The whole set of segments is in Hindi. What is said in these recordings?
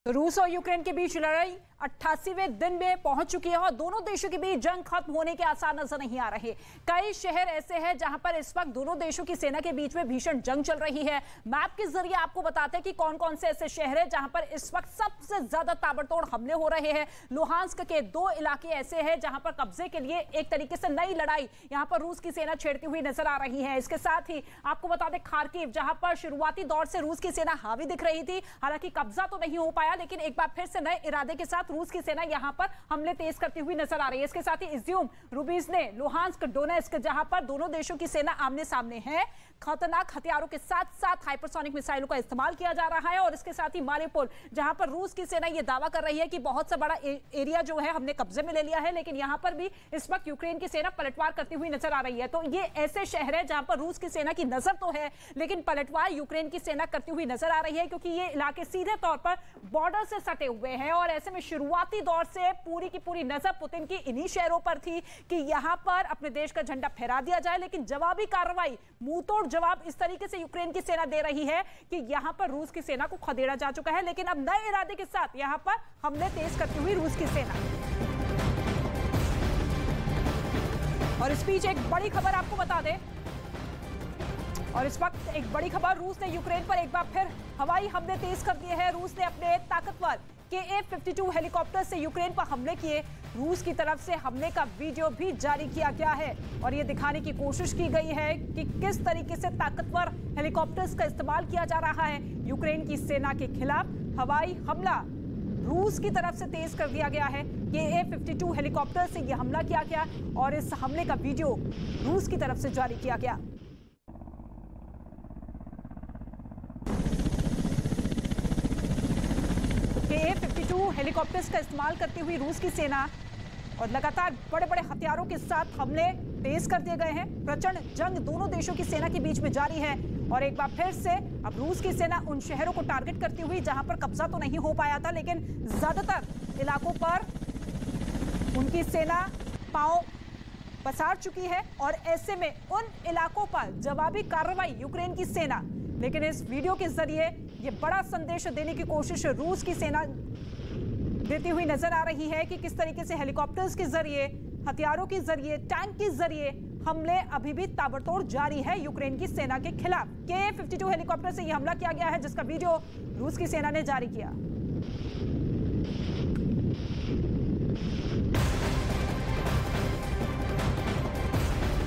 रूस और यूक्रेन के बीच लड़ाई 88वें दिन में पहुंच चुकी है और दोनों देशों के बीच जंग खत्म होने के आसार नजर नहीं आ रहे। कई शहर ऐसे हैं जहां पर इस वक्त दोनों देशों की सेना के बीच में भीषण जंग चल रही है। मैप के जरिए आपको बताते हैं कि कौन कौन से ऐसे शहर हैं जहां पर इस वक्त सबसे ज्यादा ताबड़तोड़ हमले हो रहे हैं। लुहांस्क के 2 इलाके ऐसे हैं जहां पर कब्जे के लिए एक तरीके से नई लड़ाई यहां पर रूस की सेना छेड़ती हुई नजर आ रही है। इसके साथ ही आपको बता दें खार्किव, जहां पर शुरुआती दौर से रूस की सेना हावी दिख रही थी, हालांकि कब्जा तो नहीं हो पाया, लेकिन एक बार फिर से नए इरादे के साथ रूस की सेना यहां पर हमले तेज करती हुई नजर आ रही है। इसके साथ ही इज्यूम, रुबीजने, लुहांस्क, डोनेस्क, जहां पर दोनों देशों की सेना आमने सामने है, खतरनाक हथियारों के साथ साथ हाइपरसोनिक मिसाइलों का इस्तेमाल किया जा रहा है। और इसके साथ ही मारिउपोल, जहां पर रूस की सेना यह दावा कर रही है कि बहुत सा बड़ा एरिया जो है हमने कब्जे में ले लिया है, लेकिन यहां पर भी इस वक्त यूक्रेन की सेना पलटवार करती हुई नजर आ रही है। तो ये ऐसे शहर है जहां पर रूस की सेना की नजर तो है, लेकिन पलटवार यूक्रेन की सेना करती हुई नजर आ रही है, क्योंकि ये इलाके सीधे तौर पर बॉर्डर से सटे हुए हैं। और ऐसे में शुरुआती दौर से पूरी की पूरी नजर पुतिन की इन्हीं शहरों पर थी कि यहां पर अपने देश का झंडा फहरा दिया जाए, लेकिन जवाबी कार्रवाई, मुंहतोड़ जवाब इस तरीके से यूक्रेन की सेना दे रही है कि यहां पर रूस की सेना को खदेड़ा जा चुका है। लेकिन अब नए इरादे के साथ यहां पर हमले तेज करती हुई रूस की सेना। और इस बीच एक बड़ी खबर आपको बता दें, और इस वक्त एक बड़ी खबर, रूस ने यूक्रेन पर एक बार फिर हवाई हमले तेज कर दिए हैं। रूस ने अपने ताकतवर KA-52 हेलीकॉप्टर से यूक्रेन पर हमले किए। रूस की तरफ से हमले का वीडियो भी जारी किया गया है और यह दिखाने की कोशिश की गई है कि किस तरीके से ताकतवर हेलीकॉप्टर्स का इस्तेमाल किया जा रहा है। यूक्रेन की सेना के खिलाफ हवाई हमला रूस की तरफ से तेज कर दिया गया है। KA-52 हेलीकॉप्टर से यह हमला किया गया और इस हमले का वीडियो रूस की तरफ से जारी किया गया। KA-52 हेलीकॉप्टर्स का इस्तेमाल करती हुई रूस की सेना और लगातार बड़े बड़े हथियारों के साथ हमले तेज कर दिए गए हैं। प्रचंड जंग दोनों देशों की सेना के बीच में जारी है और एक बार फिर से अब रूस की सेना उन शहरों को टारगेट करती हुई जहां पर कब्जा तो नहीं हो पाया था, लेकिन ज्यादातर इलाकों पर उनकी सेना पांव पसार चुकी है और ऐसे में उन इलाकों पर जवाबी कार्रवाई यूक्रेन की सेना, लेकिन इस वीडियो के जरिए ये बड़ा संदेश देने की कोशिश रूस की सेना देती हुई नजर आ रही है कि किस तरीके से हेलीकॉप्टर्स के जरिए, हथियारों के जरिए, टैंक के जरिए हमले अभी भी ताबड़तोड़ जारी है यूक्रेन की सेना के खिलाफ। KA-52 हेलीकॉप्टर से यह हमला किया गया है, जिसका वीडियो रूस की सेना ने जारी किया।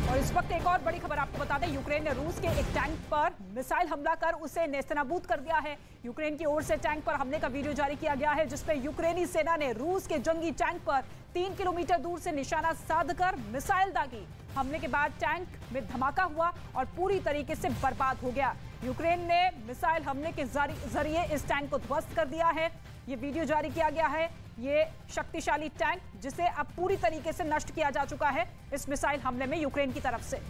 और इस वक्त एक और बड़ी खबर आपको बता दें, यूक्रेन ने रूस के एक टैंक पर मिसाइल हमला कर उसे नेस्तनाबूद कर दिया है। यूक्रेन की ओर से टैंक पर हमले का वीडियो जारी किया गया है, जिसमें यूक्रेनी सेना ने रूस के जंगी टैंक पर 3 किलोमीटर दूर से निशाना साधकर मिसाइल दागी। हमले के बाद टैंक में धमाका हुआ और पूरी तरीके से बर्बाद हो गया। यूक्रेन ने मिसाइल हमले के जरिए इस टैंक को ध्वस्त कर दिया है। ये वीडियो जारी किया गया है। ये शक्तिशाली टैंक जिसे अब पूरी तरीके से नष्ट किया जा चुका है इस मिसाइल हमले में यूक्रेन की तरफ से।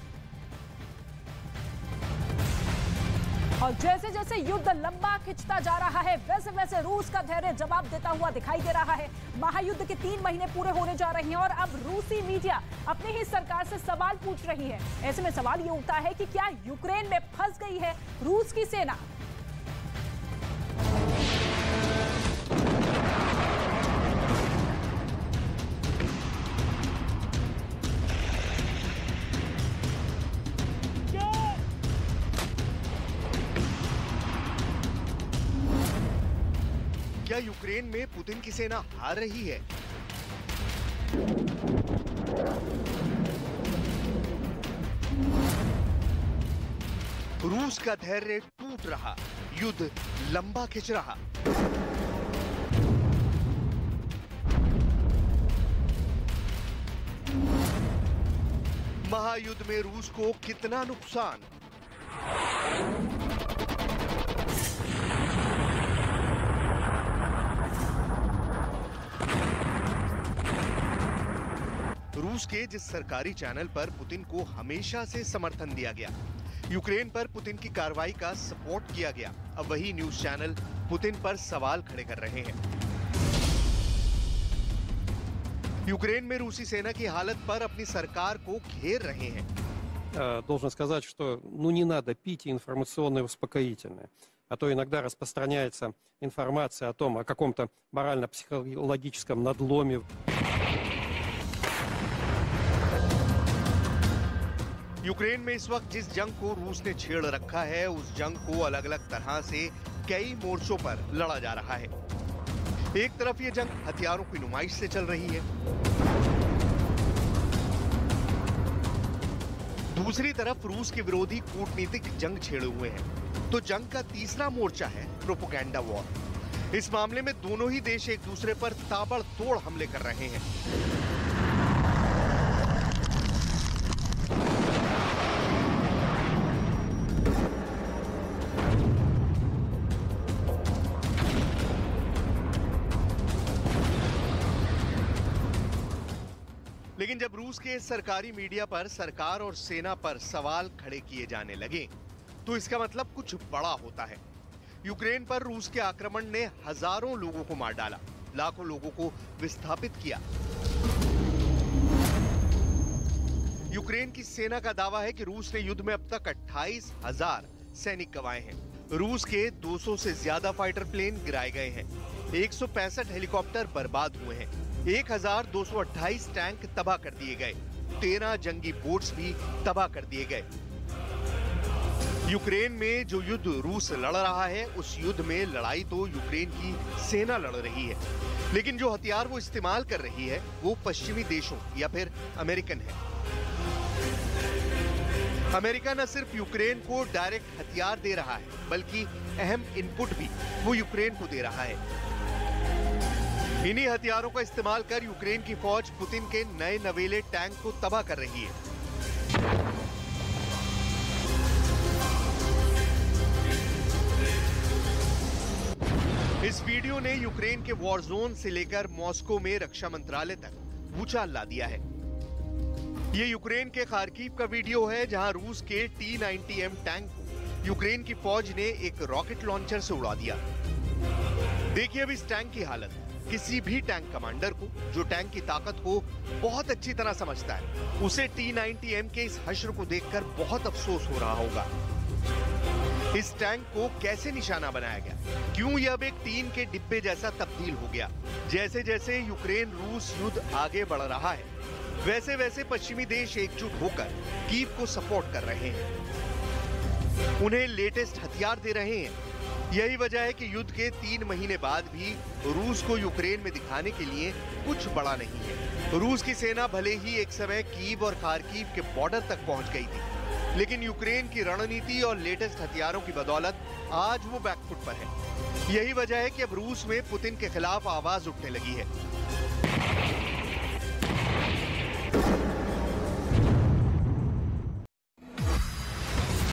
और जैसे जैसे युद्ध लंबा खिंचता जा रहा है, वैसे वैसे रूस का धैर्य जवाब देता हुआ दिखाई दे रहा है। महायुद्ध के 3 महीने पूरे होने जा रहे हैं और अब रूसी मीडिया अपनी ही सरकार से सवाल पूछ रही है। ऐसे में सवाल ये उठता है कि क्या यूक्रेन में फंस गई है रूस की सेना? क्या यूक्रेन में पुतिन की सेना हार रही है? रूस का धैर्य टूट रहा, युद्ध लंबा खिंच रहा। महायुद्ध में रूस को कितना नुकसान? रूस के जिस सरकारी चैनल पर पुतिन को हमेशा से समर्थन दिया गया, यूक्रेन पर पुतिन की कार्रवाई का सपोर्ट किया गया, अब वही न्यूज चैनल पुतिन पर सवाल खड़े कर रहे हैं। यूक्रेन में रूसी सेना की हालत पर अपनी सरकार को घेर रहे हैं। Должен сказать, что не надо пить информационное успокоительное. а то иногда распространяется информация о том, о каком-то морально-психологическом надломе. यूक्रेन में इस वक्त जिस जंग को रूस ने छेड़ रखा है, उस जंग को अलग अलग तरह से कई मोर्चों पर लड़ा जा रहा है। एक तरफ ये जंग हथियारों की नुमाइश से चल रही है, दूसरी तरफ रूस के विरोधी कूटनीतिक जंग छेड़े हुए हैं। तो जंग का तीसरा मोर्चा है प्रोपेगेंडा वॉर। इस मामले में दोनों ही देश एक दूसरे पर ताबड़तोड़ हमले कर रहे हैं। लेकिन जब रूस के सरकारी मीडिया पर सरकार और सेना पर सवाल खड़े किए जाने लगे, तो इसका मतलब कुछ बड़ा होता है। यूक्रेन पर रूस के आक्रमण ने हजारों लोगों को मार डाला, लाखों लोगों को विस्थापित किया। यूक्रेन की सेना का दावा है कि रूस ने युद्ध में अब तक 28,000 सैनिक गंवाए हैं। रूस के 200 से ज्यादा फाइटर प्लेन गिराए गए हैं, 165 हेलीकॉप्टर बर्बाद हुए हैं, 1228 टैंक तबाह कर दिए गए, 13 जंगी बोट्स भी तबाह कर दिए गए। यूक्रेन में जो युद्ध रूस लड़ रहा है, उस युद्ध में लड़ाई तो यूक्रेन की सेना लड़ रही है, लेकिन जो हथियार वो इस्तेमाल कर रही है वो पश्चिमी देशों या फिर अमेरिकन है। अमेरिका न सिर्फ यूक्रेन को डायरेक्ट हथियार दे रहा है, बल्कि अहम इनपुट भी वो यूक्रेन को दे रहा है। इन्हीं हथियारों का इस्तेमाल कर यूक्रेन की फौज पुतिन के नए नवेले टैंक को तबाह कर रही है। इस वीडियो ने यूक्रेन के वॉर जोन से लेकर मॉस्को में रक्षा मंत्रालय तक भूचाल ला दिया है। ये यूक्रेन के खार्किव का वीडियो है, जहां रूस के T-90M टैंक को यूक्रेन की फौज ने एक रॉकेट लॉन्चर से उड़ा दिया। देखिए अब इस टैंक की हालत। किसी भी टैंक कमांडर को, जो टैंक की ताकत को बहुत अच्छी तरह समझता है, उसे T-90M के इस हश्र को देखकर बहुत अफसोस हो रहा होगा। इस टैंक को कैसे निशाना बनाया गया? क्यों यह अब एक टीन के डिब्बे जैसा तब्दील हो गया? जैसे जैसे यूक्रेन रूस युद्ध आगे बढ़ रहा है, वैसे वैसे पश्चिमी देश एकजुट होकर कीव को सपोर्ट कर रहे हैं, उन्हें लेटेस्ट हथियार दे रहे हैं। यही वजह है कि युद्ध के 3 महीने बाद भी रूस को यूक्रेन में दिखाने के लिए कुछ बड़ा नहीं है। रूस की सेना भले ही एक समय कीव और खार्किव के बॉर्डर तक पहुंच गई थी, लेकिन यूक्रेन की रणनीति और लेटेस्ट हथियारों की बदौलत आज वो बैकफुट पर है। यही वजह है कि अब रूस में पुतिन के खिलाफ आवाज उठने लगी है।